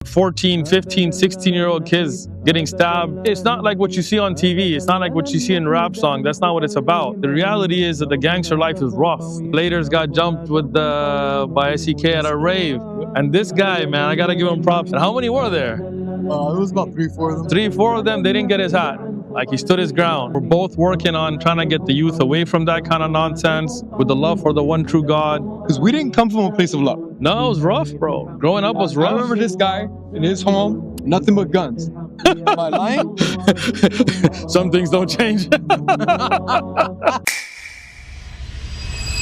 14, 15, 16-year-old kids getting stabbed. It's not like what you see on TV. It's not like what you see in rap songs. That's not what it's about. The reality is that the gangster life is rough. Laters got jumped by SEK at a rave. And this guy, man, I gotta give him props. And how many were there? It was about 3-4 of them. 3-4 of them, they didn't get his hat. Like, he stood his ground. We're both working on trying to get the youth away from that kind of nonsense with the love for the one true God. Because we didn't come from a place of love. No, it was rough, bro. Growing up was rough. I remember this guy in his home, nothing but guns. Am I lying? Some things don't change.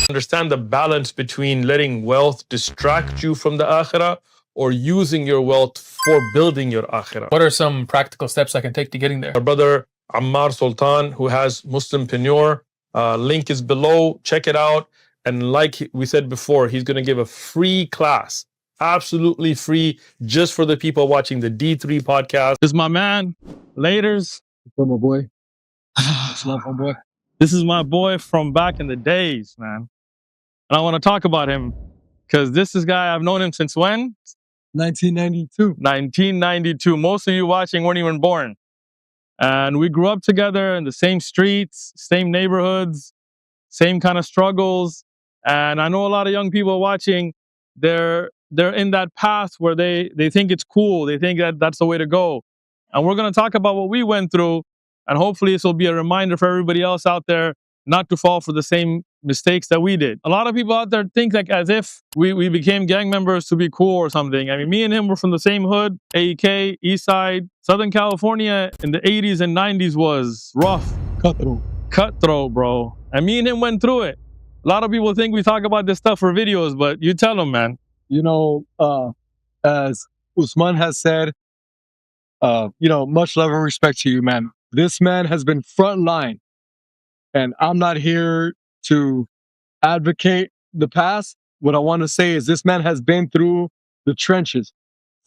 Understand the balance between letting wealth distract you from the akhirah or using your wealth for building your akhirah. What are some practical steps I can take to getting there? Our brother Ammar Sultan, who has Muslimpreneur, link is below. Check it out. And like we said before, he's going to give a free class, absolutely free, just for the people watching the D3 podcast. This is my man, Laters. What's up, my boy? What's up, my boy? This is my boy from back in the days, man. And I want to talk about him because this is guy, I've known him since when? 1992. 1992. Most of you watching weren't even born. And we grew up together in the same streets, same neighborhoods, same kind of struggles. And I know a lot of young people watching, they're in that path where they think it's cool. They think that that's the way to go. And we're going to talk about what we went through. And hopefully this will be a reminder for everybody else out there not to fall for the same mistakes that we did. A lot of people out there think like as if we became gang members to be cool or something. I mean, me and him were from the same hood, AEK, East Side. Southern California in the 80s and 90s was rough. Cutthroat, bro. And me and him went through it. A lot of people think we talk about this stuff for videos, but you tell them, man. You know, as Usman has said, much love and respect to you, man. This man has been frontline. And I'm not here to advocate the past. What I want to say is this man has been through the trenches.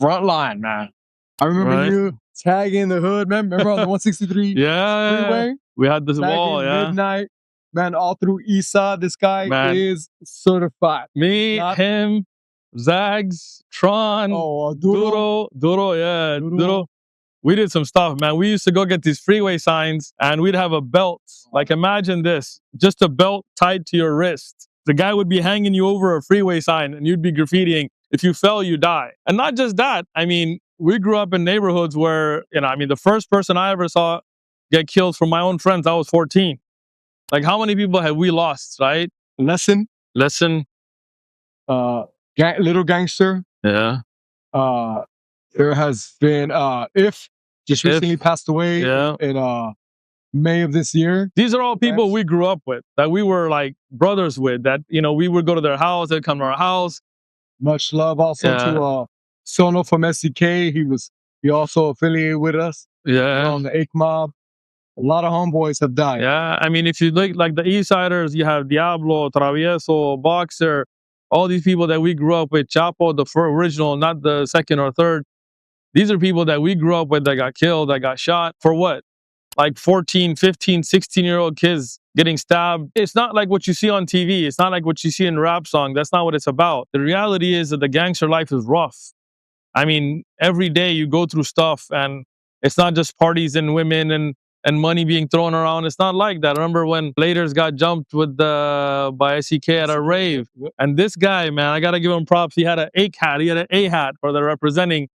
Frontline, man. I remember you tagging the hood, man. Remember on the 163 freeway? We had this wall, midnight. Man, all through Eastside, this guy is certified. Him, Zags, Tron, Duro, Duro. We did some stuff, man. We used to go get these freeway signs and we'd have a belt. Like, imagine this, just a belt tied to your wrist. The guy would be hanging you over a freeway sign and you'd be graffitiing. If you fell, you die. And not just that. I mean, we grew up in neighborhoods where, the first person I ever saw get killed from my own friends, I was 14. Like, how many people have we lost, right? Lesson. Little gangster. Yeah. There has been recently passed away in May of this year. These are all people we grew up with, that we were like brothers with, that, we would go to their house, they'd come to our house. Much love also to Sono from SEK. He also affiliated with us. Yeah. On the Ake Mob. A lot of homeboys have died. Yeah. I mean, if you look like the Eastsiders, you have Diablo, Travieso, Boxer, all these people that we grew up with, Chapo, the original, not the second or third. These are people that we grew up with that got killed, that got shot. For what? Like 14, 15, 16-year-old kids getting stabbed. It's not like what you see on TV. It's not like what you see in rap songs. That's not what it's about. The reality is that the gangster life is rough. I mean, every day you go through stuff and it's not just parties and women and money being thrown around. It's not like that. I remember when Laters got jumped by SEK at a rave. And this guy, man, I got to give him props. He had an A hat. He had an A hat for the representing.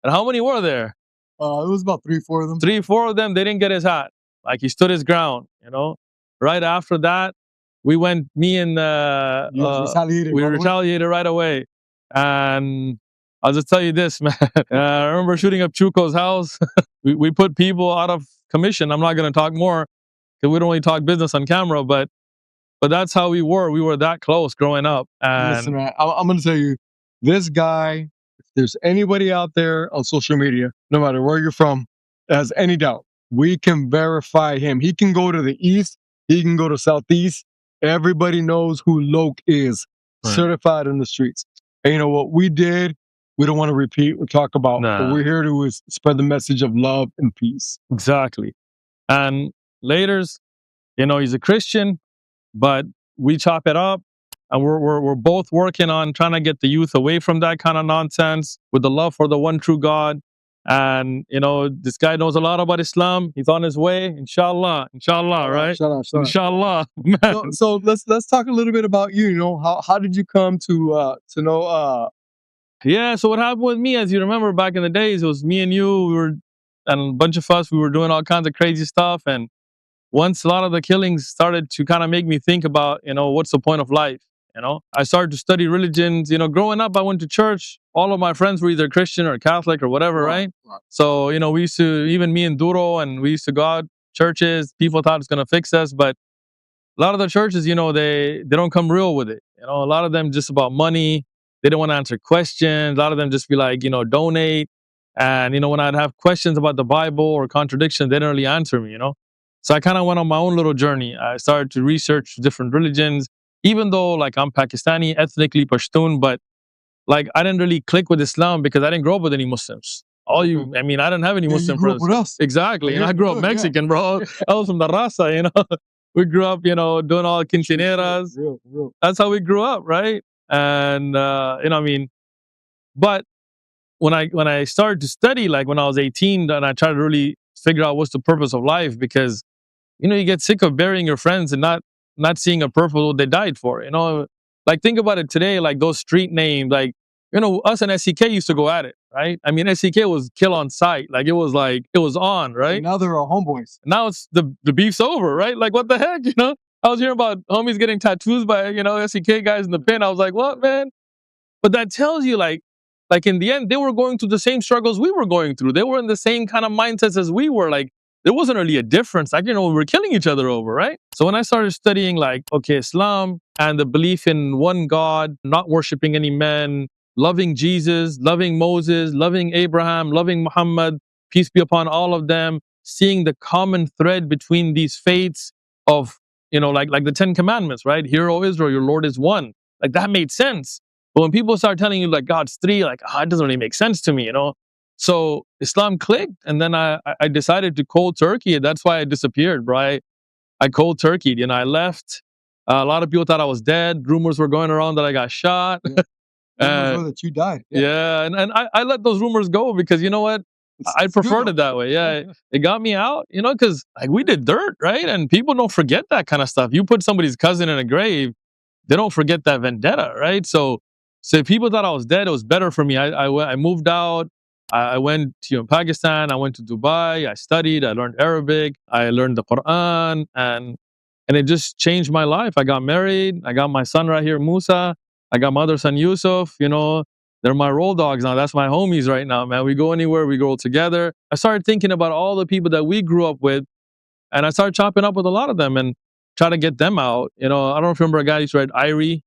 And how many were there? It was about 3-4 of them. 3-4 of them, they didn't get his hat. Like, he stood his ground, Right after that, we went, me and we retaliated right away. And I'll just tell you this, man. I remember shooting up Chuko's house. we put people out of commission. I'm not going to talk more because we don't really talk business on camera, but that's how we were. We were that close growing up. And listen, man, I'm going to tell you, this guy, if there's anybody out there on social media, no matter where you're from, has any doubt, we can verify him. He can go to the east. He can go to southeast. Everybody knows who Loke is, certified in the streets. And what we did, we don't want to repeat or talk about. What we're here to is spread the message of love and peace. Exactly. And Laters, he's a Christian, but we chop it up. and we're both working on trying to get the youth away from that kind of nonsense with the love for the one true God. And this guy knows a lot about Islam. He's on his way, inshallah, right? Inshallah, man. So let's talk a little bit about you. How did you come to know? Yeah. So what happened with me, as you remember, back in the days, it was me and you. And a bunch of us. We were doing all kinds of crazy stuff. And once a lot of the killings started to kind of make me think about, what's the point of life? I started to study religions. Growing up, I went to church. All of my friends were either Christian or Catholic or whatever, right? So, we used to, even me and Duro, and we used to go out churches. People thought it was going to fix us. But a lot of the churches, they don't come real with it. A lot of them just about money. They don't want to answer questions. A lot of them just be like, donate. And, when I'd have questions about the Bible or contradictions, they didn't really answer me, So I kind of went on my own little journey. I started to research different religions, even though like I'm Pakistani, ethnically Pashtun, but like I didn't really click with Islam because I didn't grow up with any Muslims. I didn't have any Muslim friends. With us. Exactly. And I grew up Mexican, bro. I was from the Raza, We grew up, doing all quinceañeras. Real. That's how we grew up, right? And, but when I started to study, like when I was 18, and I tried to really figure out what's the purpose of life, because you get sick of burying your friends and not seeing a purpose what they died for. Like think about it today, like those street names, like us and SEK used to go at it, right? I mean, SEK was kill on sight, like it was on, right? And now they're all homeboys. Now it's the beef's over, right? Like what the heck, I was hearing about homies getting tattoos by SEK guys in the pen. I was like, what, man? But that tells you like in the end, they were going through the same struggles we were going through. They were in the same kind of mindsets as we were. Like, there wasn't really a difference. Like, we were killing each other over, right? So when I started studying, like, okay, Islam and the belief in one God, not worshiping any men, loving Jesus, loving Moses, loving Abraham, loving Muhammad, peace be upon all of them, seeing the common thread between these faiths of, like the 10 Commandments, right? Hear, O Israel, your Lord is one. Like, that made sense. But when people start telling you like God's three, like, it doesn't really make sense to me, So Islam clicked, and then I decided to cold turkey it. That's why I disappeared, bro. I cold turkeyed, I left. A lot of people thought I was dead. Rumors were going around that I got shot. Yeah. That you died. Yeah, and I let those rumors go because you know what? I preferred it that way. Yeah, it got me out, because like we did dirt, right? And people don't forget that kind of stuff. You put somebody's cousin in a grave, they don't forget that vendetta, right? So if people thought I was dead, it was better for me. I moved out. I went to Pakistan. I went to Dubai. I studied. I learned Arabic. I learned the Quran, and it just changed my life. I got married. I got my son right here, Musa. I got my other son, Yusuf. They're my roll dogs now. That's my homies right now, man. We go anywhere. We go together. I started thinking about all the people that we grew up with, and I started chopping up with a lot of them and try to get them out. I don't know if you remember a guy who used to write Irie.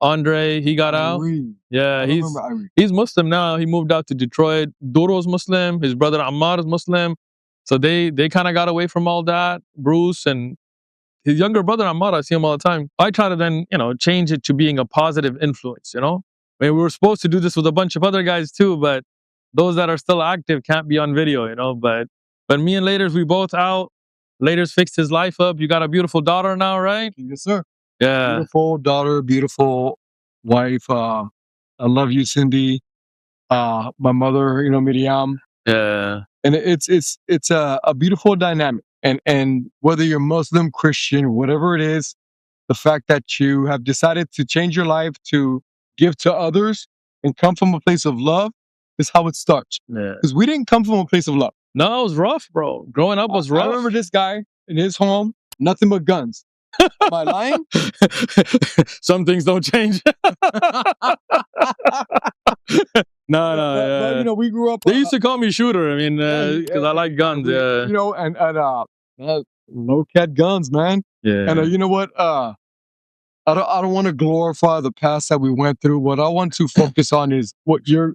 Andre, he got out. Yeah, he's Muslim now. He moved out to Detroit. Duro's Muslim. His brother Ammar is Muslim. So they kind of got away from all that. Bruce and his younger brother Ammar, I see him all the time. I try to then, change it to being a positive influence, I mean, we were supposed to do this with a bunch of other guys too, but those that are still active can't be on video, But me and Laters, we both out. Laters fixed his life up. You got a beautiful daughter now, right? Yes, sir. Yeah. Beautiful daughter, beautiful wife. I love you, Cindy. My mother, Miriam. Yeah. And it's a beautiful dynamic. And whether you're Muslim, Christian, whatever it is, the fact that you have decided to change your life to give to others and come from a place of love is how it starts. Yeah. Because we didn't come from a place of love. No, it was rough, bro. Growing up was rough. I remember this guy in his home, nothing but guns. Am I lying? Some things don't change. No. But, we grew up. They used to call me shooter. I mean, because I like guns. Yeah. And low cat guns, man. Yeah. And you know what? I don't want to glorify the past that we went through. What I want to focus on is what you're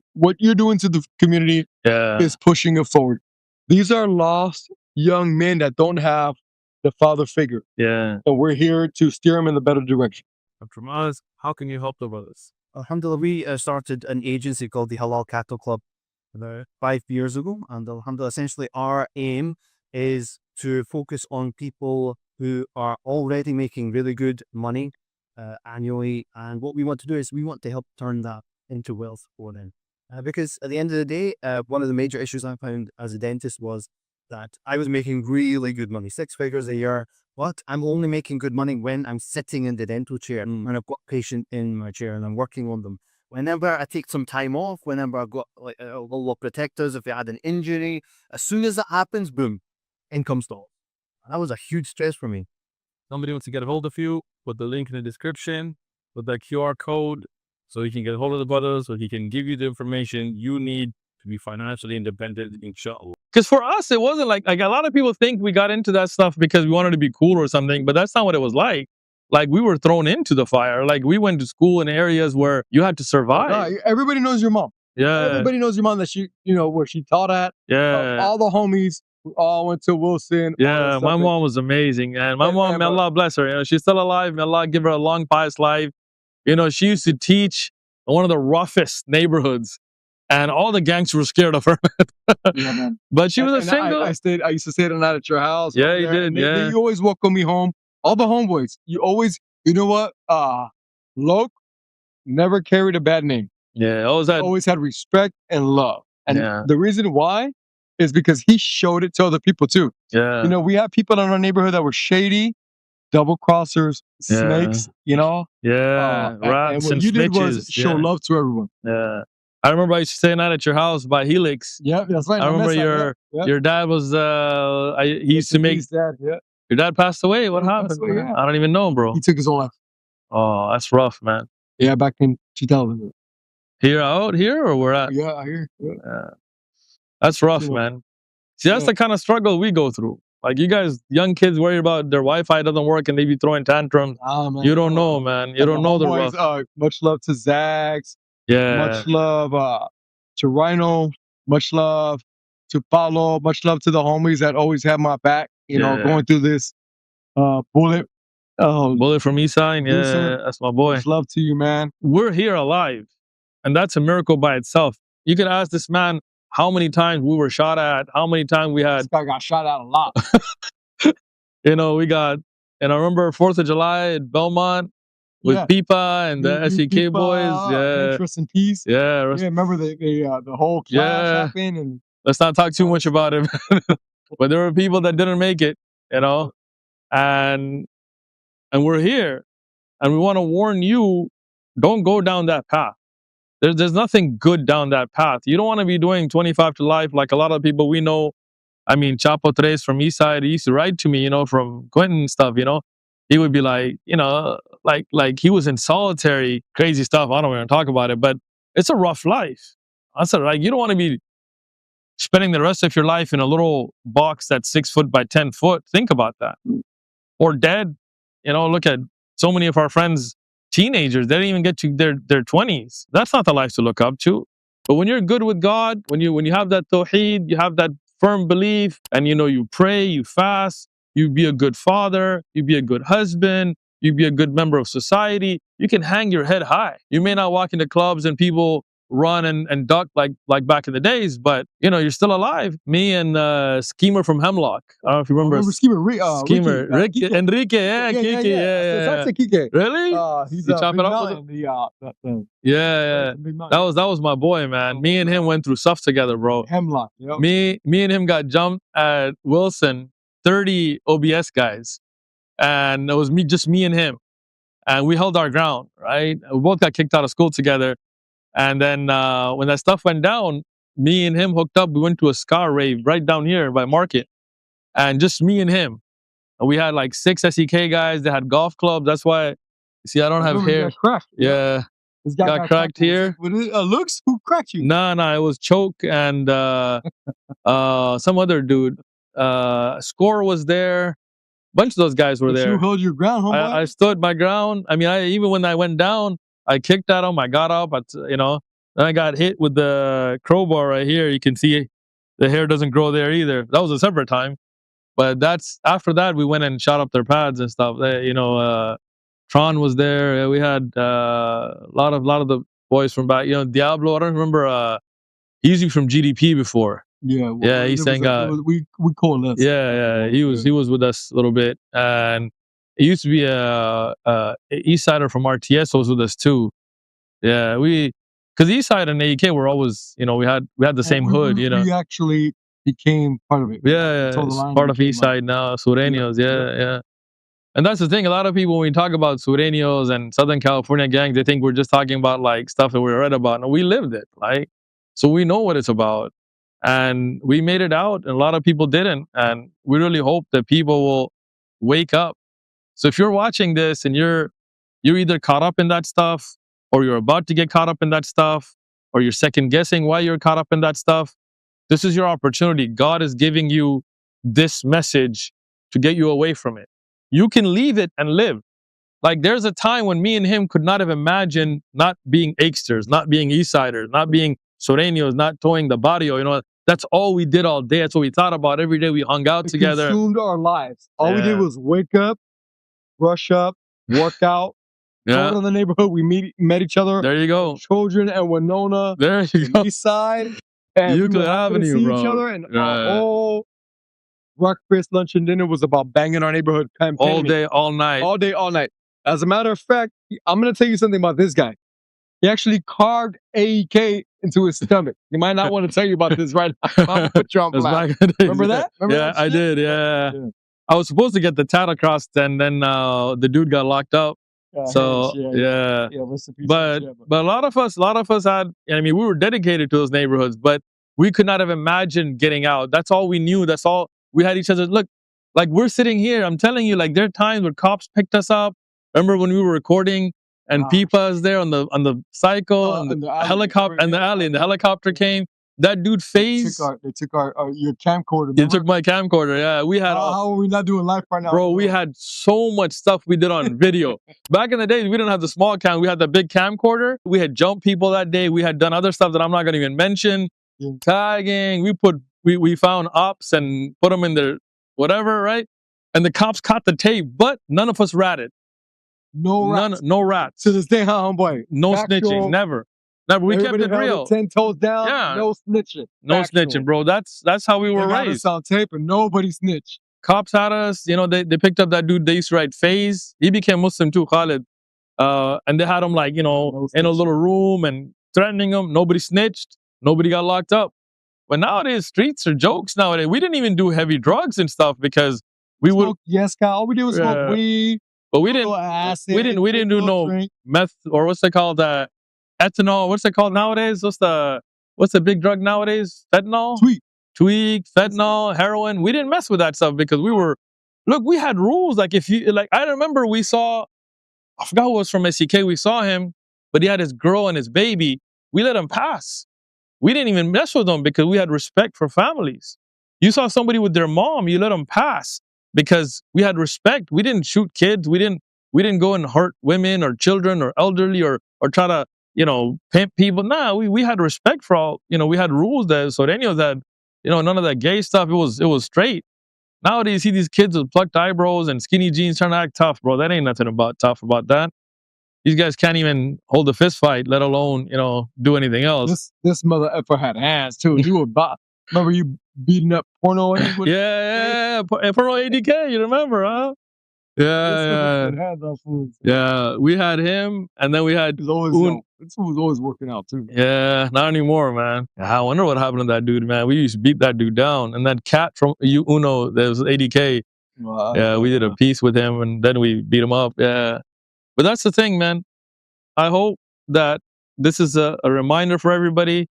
doing to the community. Yeah. Is pushing it forward. These are lost young men that don't have the father figure. Yeah. And we're here to steer them in the better direction. Dr. Maz, how can you help the brothers? Alhamdulillah, we started an agency called the Halal Cattle Club 5 years ago. And alhamdulillah, essentially our aim is to focus on people who are already making really good money annually. And what we want to do is we want to help turn that into wealth for them. Because at the end of the day, one of the major issues I found as a dentist was that I was making really good money, 6 figures a year, but I'm only making good money when I'm sitting in the dental chair and I've got a patient in my chair and I'm working on them. Whenever I take some time off, whenever I've got like a little protectors, if I had an injury, as soon as that happens, boom, income stops. That was a huge stress for me. Somebody wants to get a hold of you, put the link in the description, put that QR code so he can get a hold of the brothers, so he can give you the information you need to be financially independent, inshallah. Because for us, it wasn't like a lot of people think we got into that stuff because we wanted to be cool or something, but that's not what it was like. Like, we were thrown into the fire. Like, we went to school in areas where you had to survive. Everybody knows your mom. Yeah. Everybody knows your mom, that she, where she taught at. Yeah. All the homies all went to Wilson. Yeah, my mom was amazing. And my mom, may Allah bless her. She's still alive. May Allah give her a long, pious life. She used to teach in one of the roughest neighborhoods. And all the gangsters were scared of her. Yeah, man. But she was a single. I used to stay the night at your house. Yeah, you did. Yeah. You always welcome me home. All the homeboys. You always, you know what? Loke never carried a bad name. Yeah, always had respect and love. And the reason why is because he showed it to other people too. Yeah. We had people in our neighborhood that were shady, double crossers, snakes, Yeah. and Rats what and you did snitches. was show love to everyone. Yeah. I remember I used to stay night at your house by Helix. Yeah, that's right. I remember your dad was he used to make dad, your dad passed away. What happened? Away, yeah. I don't even know, bro. He took his own life. Oh, that's rough, man. Yeah, back in 2000. Out here or where at? Yeah, out here. Yeah. That's rough, man. See, that's the kind of struggle we go through. Like, you guys, young kids worry about their Wi-Fi doesn't work and they be throwing tantrums. Man. You don't know, man. You don't know the rough. Much love to Zags. Yeah. Much love to Rhino. Much love to Paulo. Much love to the homies that always have my back. Going through this bullet. Bullet from Eastside. Yeah, that's my boy. Much love to you, man. We're here alive, and that's a miracle by itself. You can ask this man how many times we were shot at, how many times we had. This guy got shot at a lot. We got, and I remember 4th of July at Belmont with Pipa and the SEK boys. Yeah. Rest in peace. Yeah. Remember the whole clash happened. And let's not talk too much about it. But there were people that didn't make it, and we're here, and we want to warn you, don't go down that path. There's nothing good down that path. You don't want to be doing 25 to life like a lot of people we know. I mean, Chapo Tres from Eastside, he used to write to me, from Quentin and stuff, He would be like, like he was in solitary, crazy stuff. I don't want to talk about it, but it's a rough life. I said, you don't want to be spending the rest of your life in a little box that's 6 foot by 10 foot. Think about that. Or dead. Look at so many of our friends, teenagers, they didn't even get to their 20s. That's not the life to look up to. But when you're good with God, when you have that tawheed, you have that firm belief, and you pray, you fast, you be a good father, you be a good husband, you be a good member of society, you can hang your head high. You may not walk into clubs and people run and duck like back in the days, but you're still alive. Me and Schemer from Hemlock. I don't know if you remember. Schemer, Enrique, Kiki, That's a Kike. Really? He's chop it up with him? Yeah. That was my boy, man. Me and him went through stuff together, bro. Hemlock. Yep. Me and him got jumped at Wilson, 30 OBS guys, and it was just me and him, and we held our ground. Right? We both got kicked out of school together. And then when that stuff went down, me and him hooked up. We went to a ska rave right down here by Market. And just me and him. And we had like 6 SEK guys. They had golf clubs. That's why, you see, I don't have hair. Yeah. This guy got cracked here. Looks? Who cracked you? Nah, it was Choke and some other dude. Score was there. A bunch of those guys were there. You held your ground, homeboy? I stood my ground. I mean, even when I went down, I kicked at him. I got up. Then I got hit with the crowbar right here. You can see the hair doesn't grow there either. That was a separate time. But after that, we went and shot up their pads and stuff. Tron was there. We had a lot of the boys from back. Diablo. I don't remember. He used to be from GDP before. Yeah. He sang. We coalesced. Yeah. He was with us a little bit, and it used to be a East Sider from RTS was with us too. Yeah, because East Side and AEK were always, we had the same hood, We actually became part of it. Yeah, So the it's line part of became East Side now, Sureños, yeah. And that's the thing. A lot of people, when we talk about Sureños and Southern California gangs, they think we're just talking about like stuff that we read about. No, we lived it, like, so we know what it's about, and we made it out. And a lot of people didn't, and we really hope that people will wake up. So if you're watching this and you're either caught up in that stuff, or you're about to get caught up in that stuff, or you're second guessing why you're caught up in that stuff, this is your opportunity. God is giving you this message to get you away from it. You can leave it and live. Like there's a time when me and him could not have imagined not being Akesters, not being Eastsiders, not being Sureños, not towing the barrio. That's all we did all day. That's what we thought about every day. We hung out together. Consumed our lives. All we did was wake up, brush up, work out, go to the neighborhood. We met each other. There you go. Children and Winona. There you go. East Side. And Euclid Avenue, see bro. each other, and our whole breakfast, lunch, and dinner was about banging our neighborhood campaign. All day, all night. All day, all night. As a matter of fact, I'm going to tell you something about this guy. He actually carved AEK into his stomach. You might not want to tell you about this right now. I'm going to put you on blast. Remember that? I did, yeah. I was supposed to get the tat across, and then the dude got locked up. Yeah. But a lot of us had, we were dedicated to those neighborhoods, but we could not have imagined getting out. That's all we knew. That's all we had each other. Look, like we're sitting here. I'm telling you, like there are times where cops picked us up. Remember when we were recording and Pipa's there on the cycle and the helicopter and the alley, and the helicopter came. That dude phased. They took our your camcorder. They took my camcorder. Yeah, we had. How are we not doing live right now, bro? We had so much stuff we did on video. Back in the days, we didn't have the small cam. We had the big camcorder. We had jumped people that day. We had done other stuff that I'm not going to even mention. Yeah. Tagging. We found ops and put them in their whatever, right? And the cops caught the tape, but none of us ratted. No rats. No rats. To this day, huh, homeboy? No snitching. Never. We kept it real. 10 toes down. Yeah. No snitching. No snitching, bro. That's how we were raised. Us on tape and nobody snitched. Cops had us. They picked up that dude they used to write Faze. He became Muslim too, Khalid. And they had him like, in a little room and threatening him. Nobody snitched. Nobody got locked up. But nowadays, streets are jokes nowadays. We didn't even do heavy drugs and stuff because we would. Yes, guy. All we did was smoke weed. But we didn't do no meth or what's it called? Ethanol. What's it called nowadays? What's the big drug nowadays? Fentanyl? Tweak, fentanyl, heroin. We didn't mess with that stuff because we had rules. Like I remember we saw, I forgot who was from SEK. We saw him, but he had his girl and his baby. We let him pass. We didn't even mess with them because we had respect for families. You saw somebody with their mom, you let them pass because we had respect. We didn't shoot kids. We didn't go and hurt women or children or elderly or try to, pimp people. Nah, we had respect for all, we had rules there. So any of that, none of that gay stuff. It was straight. Nowadays, you see these kids with plucked eyebrows and skinny jeans trying to act tough, bro. That ain't nothing tough about that. These guys can't even hold a fist fight, let alone, do anything else. This mother effer had hands too. You were remember you beating up porno? Yeah. Porno ADK, you remember, huh? Yeah. We had him, and then we had. This was always working out too. Yeah, not anymore, man. I wonder what happened to that dude, man. We used to beat that dude down, and that cat from Uno, that was ADK. Wow. We did a piece with him, and then we beat him up. Yeah. But that's the thing, man. I hope that this is a reminder for everybody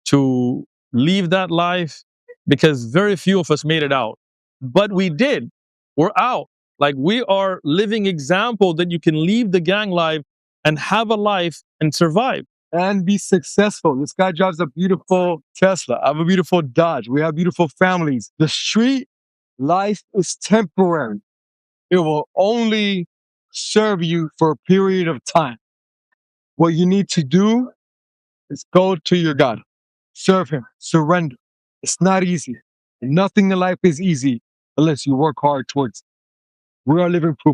to leave that life because very few of us made it out. But we did. We're out. Like we are living example that you can leave the gang life and have a life and survive. And be successful. This guy drives a beautiful Tesla. I have a beautiful Dodge. We have beautiful families. The street life is temporary. It will only serve you for a period of time. What you need to do is go to your God. Serve him. Surrender. It's not easy. Nothing in life is easy unless you work hard towards it. We are living proof.